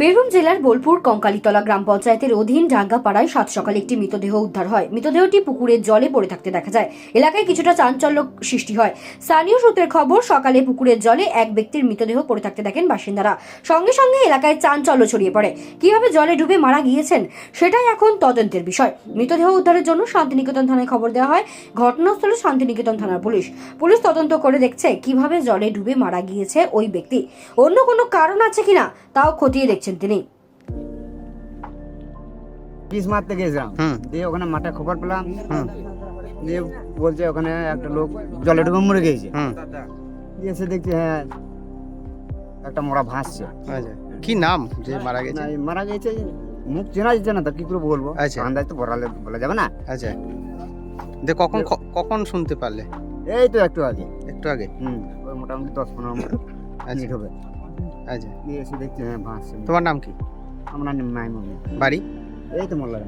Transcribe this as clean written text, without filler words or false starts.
বীরভূম জেলার বোলপুর কঙ্কালীতলা গ্রাম পঞ্চায়েতের অধীন ডাঙ্গাপাড়ায় সাত সকালে একটি মৃতদেহ উদ্ধার হয়। মৃতদেহটি পুকুরের জলে পড়ে থাকতে দেখা যায়। এলাকায় কিছুটা চাঞ্চল্য সৃষ্টি হয়। স্থানীয় সূত্রের খবর, সকালে পুকুরের জলে এক ব্যক্তির মৃতদেহ পড়ে থাকতে দেখেন বাসিন্দারা। সঙ্গে সঙ্গে এলাকায় চাঞ্চল্য ছড়িয়ে পড়ে। কিভাবে জলে ডুবে মারা গিয়েছেন সেটাই এখন তদন্তের বিষয়। মৃতদেহ উদ্ধারের জন্য শান্তিনিকেতন থানায় খবর দেওয়া হয়। ঘটনাস্থলে শান্তিনিকেতন থানার পুলিশ তদন্ত করে দেখছে কিভাবে জলে ডুবে মারা গিয়েছে ওই ব্যক্তি। অন্য কোনো কারণ আছে কিনা তাও খতিয়ে দেখছেন তিনি। পিস মারতে গেছিলাম, দিয়ে ওখানে মাঠে খবর পেলাম, দিয়ে বলছে ওখানে একটা লোক জলে ডুবে মরে গেছে। দিয়ে এসে দেখছি হ্যাঁ একটা মোড়া ভাসছে। আচ্ছা, কি নাম যে মারা গেছে? না, মারা গেছে মুখ চেনা যাচ্ছে না, তো কি করে বলবো? আচ্ছা। আন্দাজ তো বলা যাবে না। আচ্ছা, যে কখন শুনতে পারলে? এই তো একটু আগে। একটু আগে? ওই মোটামুটি 10-15 মিনিট হবে। আচ্ছা, দিয়ে এসে দেখছি হ্যাঁ ভাসছে। তোমার নাম কি? আমার নাম মাইমুন। বাড়ি? এই তো মোল্লা।